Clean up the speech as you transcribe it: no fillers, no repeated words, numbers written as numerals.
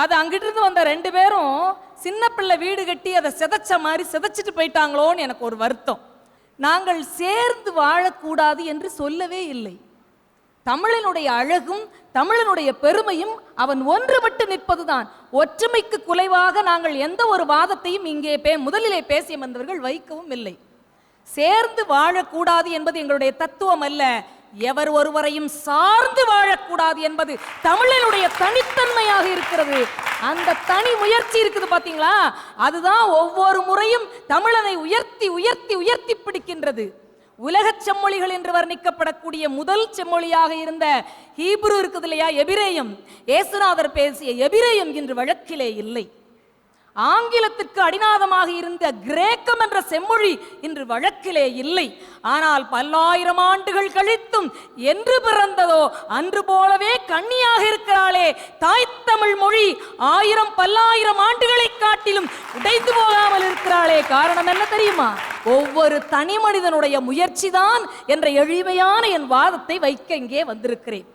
அது அங்கிட்டு இருந்து வந்த 2 பேரும் சின்ன பிள்ளை வீடு கட்டி அதை சிதைச்ச மாதிரி சிதைச்சிட்டு போயிட்டாங்களோன்னு எனக்கு ஒரு வருத்தம். நாங்கள் சேர்ந்து வாழக்கூடாது என்று சொல்லவே இல்லை. தமிழனுடைய அழகும் தமிழனுடைய பெருமையும் அவன் ஒன்றுபட்டு நிற்பதுதான். ஒற்றுமைக்கு குலைவாக நாங்கள் எந்த ஒரு வாதத்தையும் இங்கே முதலிலே பேசிய வந்தவர்கள் வைக்கவும் இல்லை. சேர்ந்து வாழக்கூடாது என்பது எங்களுடைய தத்துவம் அல்ல. எவர் ஒருவரையும் சார்ந்து வாழக்கூடாது என்பது தமிழனுடைய தனித்தன்மையாக இருக்கிறது. அந்த தனி முயற்சி இருக்குது பாத்தீங்களா, அதுதான் ஒவ்வொரு முறையும் தமிழனை உயர்த்தி உயர்த்தி உயர்த்தி பிடிக்கின்றது. உலக செம்மொழிகள் என்று வர்ணிக்கப்படக்கூடிய முதல் செம்மொழியாக இருந்த ஹீப்ரு இருக்குது இல்லையா, எபிரேயம், இயேசுநாதர் பேசிய எபிரேயம் இன்று வழக்கிலே இல்லை. ஆங்கிலத்துக்கு அடிநாதமாக இருந்த கிரேக்கம் என்ற செம்மொழி இன்று வழக்கிலே இல்லை. ஆனால் பல்லாயிரம் ஆண்டுகள் கழித்தும் என்று பிறந்ததோ அன்று போலவே கண்ணியாக இருக்கிறாளே தாய் தமிழ் மொழி. 1000 பல்லாயிரம் ஆண்டுகளை காட்டிலும் உடைந்து போகாமல் இருக்கிறாளே. காரணம் என்ன தெரியுமா? ஒவ்வொரு தனி மனிதனுடைய முயற்சிதான் என்ற எளிமையான என் வாதத்தை வைக்க இங்கே வந்திருக்கிறேன்.